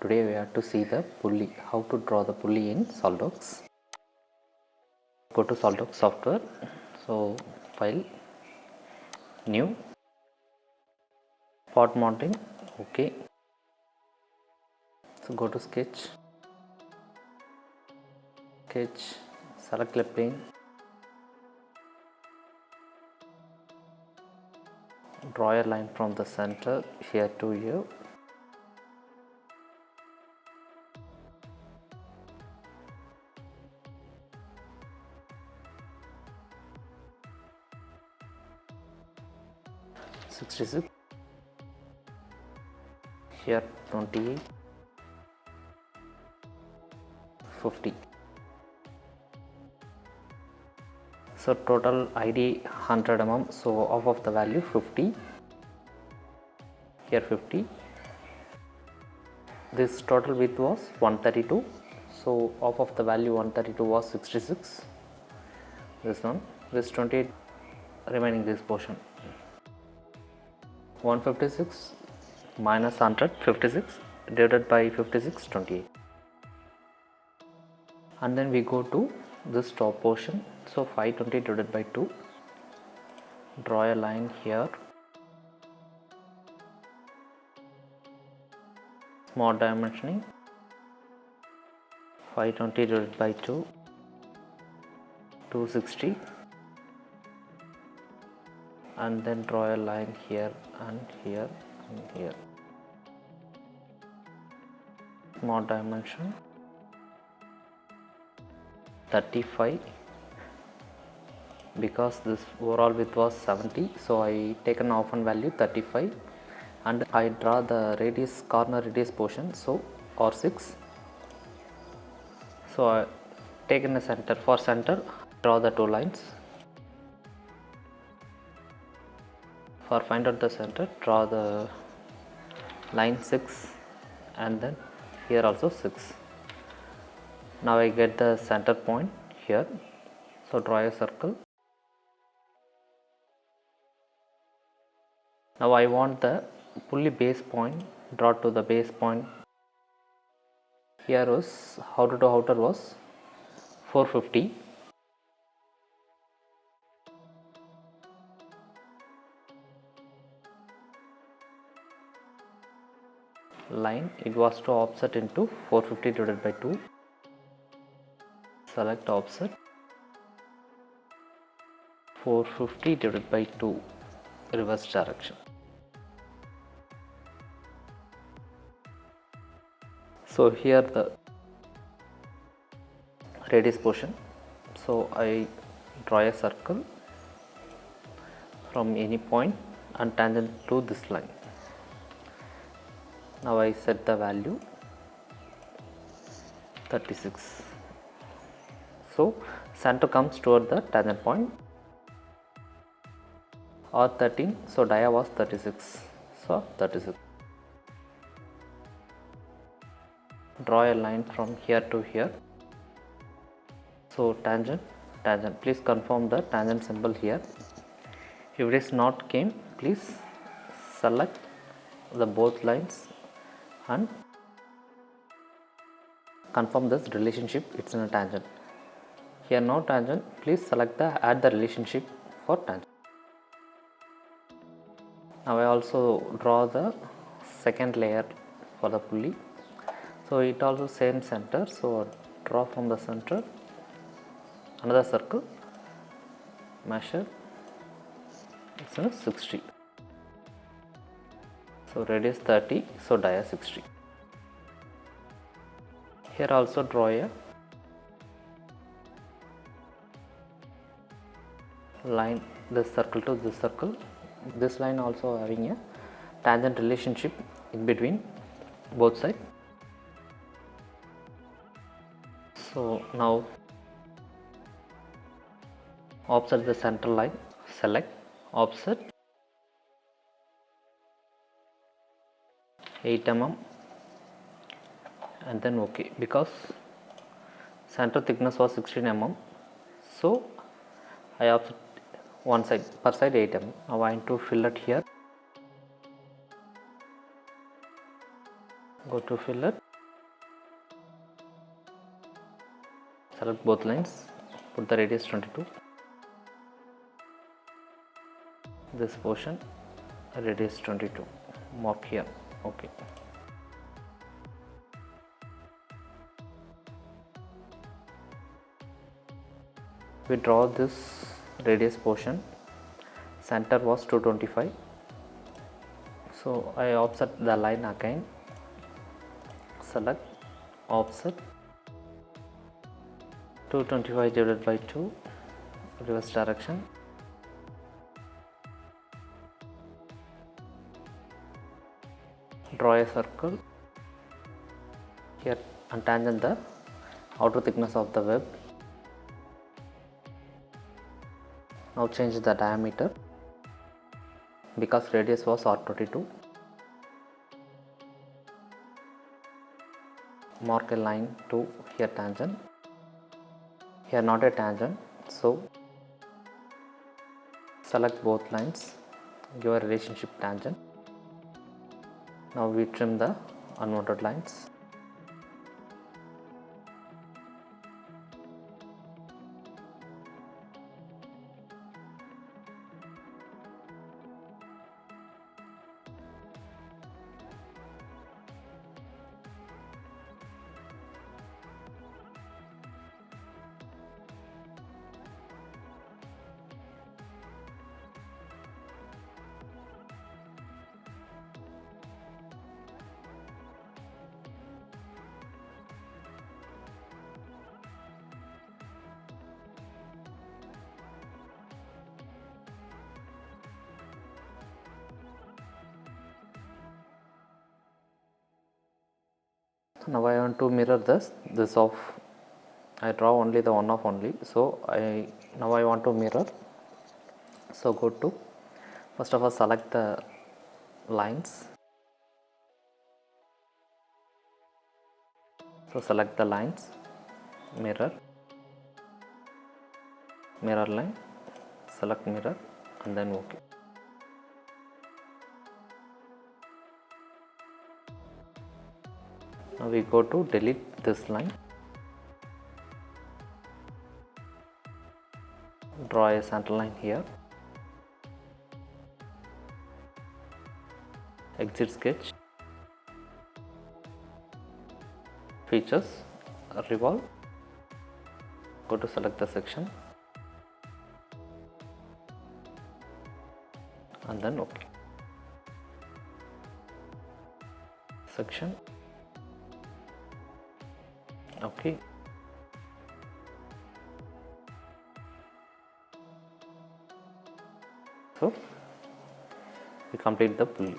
Today we have to see the pulley, how to draw the pulley in SolidWorks. Go to SolidWorks software, so file, new, part mounting, okay. So go to sketch, select a plane, draw a line from the center here to here. (66) here 28, 50. So total ID 100 mm, so off of the value 50, here 50. This total width was 132, so off of the value 132 was 66. This one, this 28 remaining this portion. 156 minus 100, 56 divided by 56, 28. And then we go to this top portion, so 520 divided by 2. Draw a line here, small dimensioning, 520 divided by 2, 260, and then draw a line here and here and here. Small dimension, 35, because this overall width was 70, so I taken often value 35, and I draw the radius, corner radius portion, so R6. So I taken the center, for center draw the two lines. For find out the center, draw the line 6 and then here also 6. Now I get the center point here, so draw a circle. Now I want the pulley base point, draw to the base point. Here was outer to outer was 450. Line, it was to offset into 450 divided by 2. Select offset, 450 divided by 2, reverse direction. So here the radius portion, so I draw a circle from any point and tangent to this line. Now I set the value 36. So center comes toward the tangent point, or 13, so dia was 36, so 36. Draw a line from here to here, so tangent, please confirm the tangent symbol here. If it is not came, please select the both lines and confirm this relationship, it's in a tangent. Here no tangent, please select the add the relationship for tangent. Now I also draw the second layer for the pulley, so it also same center, so draw from the center another circle, measure, it's a 60, so radius 30, so dia 60. Here also draw a line, this circle to this circle, this line also having a tangent relationship in between both sides. So now offset the center line, select offset 8 mm and then OK, because center thickness was 16 mm, so I offset one side, per side 8 mm. Now I want to fillet here, go to fillet, Select both lines, put the radius 22, this portion radius 22, mark here. Okay. We draw this radius portion, center was 225, so I offset the line again, select offset 225 divided by 2, reverse direction, draw a circle here and tangent the outer thickness of the web. Now change the diameter because radius was R22. Mark a line to here tangent, here not a tangent, so select both lines, give a relationship tangent. Now we trim the unwanted lines. Now I want to mirror this of, I draw only the one of only, so now I want to mirror. So go to, first of all select the lines, so select the lines, mirror line, select mirror and then OK. Now we go to delete this line, draw a center line here, exit sketch, features, revolve, go to select the section and then OK. Section, OK. So we complete the pulley.